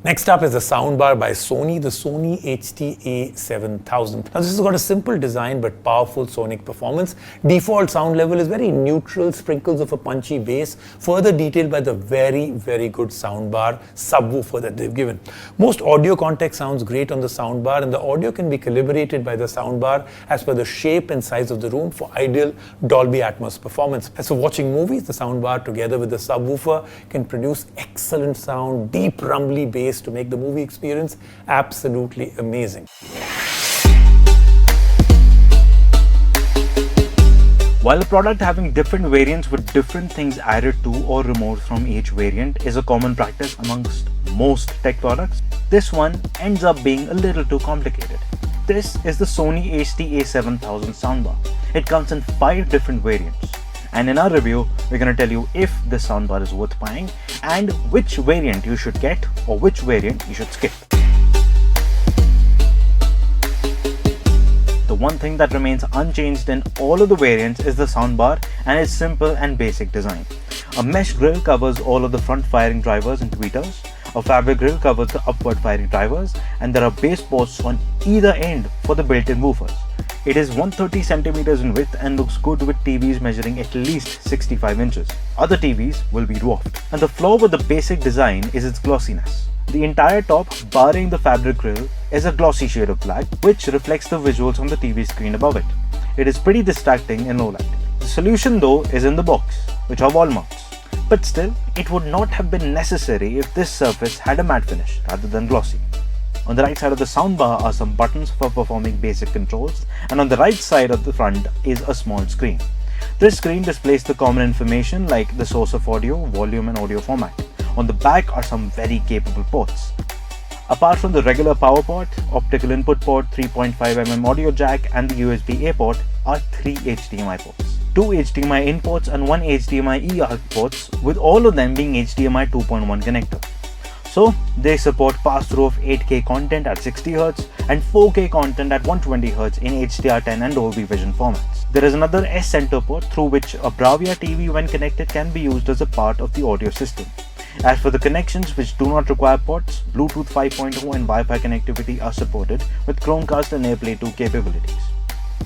Next up is the soundbar by Sony, the Sony HT-A7000. Now this has got a simple design but powerful sonic performance. Default sound level is very neutral, sprinkles of a punchy bass, further detailed by the very good soundbar subwoofer that they've given. Most audio context sounds great on the soundbar, and the audio can be calibrated by the soundbar as per the shape and size of the room for ideal Dolby Atmos performance. As for watching movies, the soundbar together with the subwoofer can produce excellent sound, deep rumbly bass to make the movie experience absolutely amazing. While a product having different variants with different things added to or removed from each variant is a common practice amongst most tech products, this one ends up being a little too complicated. This is the Sony HT-A7000 Soundbar. It comes in 5 different variants. And in our review, we're going to tell you if this soundbar is worth buying and which variant you should get or which variant you should skip. The one thing that remains unchanged in all of the variants is the soundbar and its simple and basic design. A mesh grille covers all of the front firing drivers and tweeters. A fabric grille covers the upward firing drivers, and there are bass posts on either end for the built-in woofers. It is 130 centimeters in width and looks good with TVs measuring at least 65 inches. Other TVs will be dwarfed. And the flaw with the basic design is its glossiness. The entire top, barring the fabric grille, is a glossy shade of black, which reflects the visuals on the TV screen above it. It is pretty distracting in low light. The solution though is in the box, which are wall mounts. But still, it would not have been necessary if this surface had a matte finish rather than glossy. On the right side of the soundbar are some buttons for performing basic controls, and on the right side of the front is a small screen. This screen displays the common information like the source of audio, volume and audio format. On the back are some very capable ports. Apart from the regular power port, optical input port, 3.5mm audio jack and the USB-A port are 3 HDMI ports. 2 HDMI in ports and 1 HDMI eARC ports, with all of them being HDMI 2.1 connector. So they support pass-through of 8K content at 60Hz and 4K content at 120Hz in HDR10 and Dolby Vision formats. There is another S-Center port through which a Bravia TV when connected can be used as a part of the audio system. As for the connections which do not require ports, Bluetooth 5.0 and Wi-Fi connectivity are supported with Chromecast and AirPlay 2 capabilities.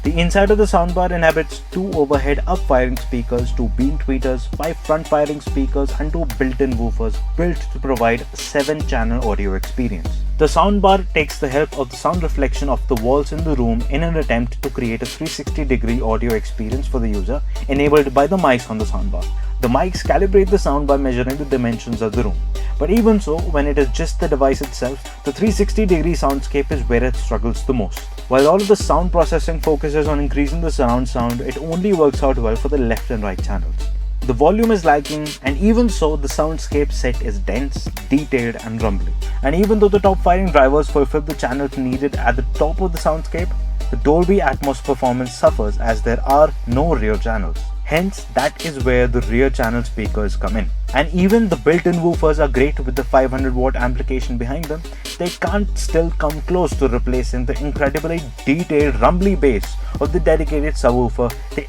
The inside of the soundbar inhabits 2 overhead up-firing speakers, 2 beam tweeters, 5 front-firing speakers and 2 built-in woofers built to provide 7-channel audio experience. The soundbar takes the help of the sound reflection of the walls in the room in an attempt to create a 360-degree audio experience for the user enabled by the mics on the soundbar. The mics calibrate the sound by measuring the dimensions of the room. But even so, when it is just the device itself, the 360-degree soundscape is where it struggles the most. While all of the sound processing focuses on increasing the surround sound, it only works out well for the left and right channels. The volume is lacking, and even so, the soundscape set is dense, detailed and rumbly. And even though the top firing drivers fulfill the channels needed at the top of the soundscape, the Dolby Atmos performance suffers as there are no rear channels. Hence, that is where the rear channel speakers come in. And even the built-in woofers are great with the 500-watt amplification behind them, they can't still come close to replacing the incredibly detailed rumbly bass of the dedicated subwoofer, the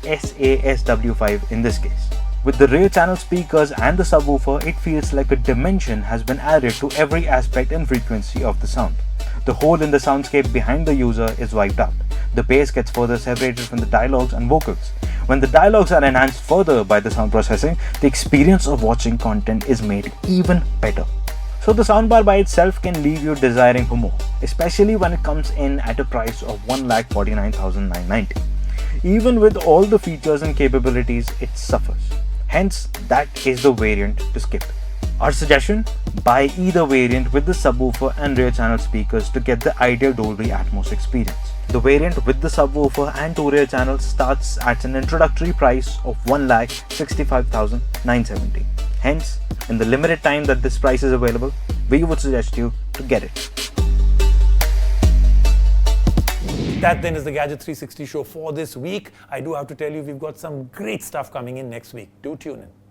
SUBWOOFER in this case. With the rear channel speakers and the subwoofer, it feels like a dimension has been added to every aspect and frequency of the sound. The hole in the soundscape behind the user is wiped out. The bass gets further separated from the dialogues and vocals. When the dialogues are enhanced further by the sound processing, the experience of watching content is made even better. So the soundbar by itself can leave you desiring for more, especially when it comes in at a price of 1,49,990. Even with all the features and capabilities, it suffers. Hence, that is the variant to skip. Our suggestion? Buy either variant with the subwoofer and rear channel speakers to get the ideal Dolby Atmos experience. The variant with the subwoofer and 2 rear channels starts at an introductory price of 1,65,970. Hence, in the limited time that this price is available, we would suggest you to get it. That then is the Gadget 360 show for this week. I do have to tell you, we've got some great stuff coming in next week. Do tune in.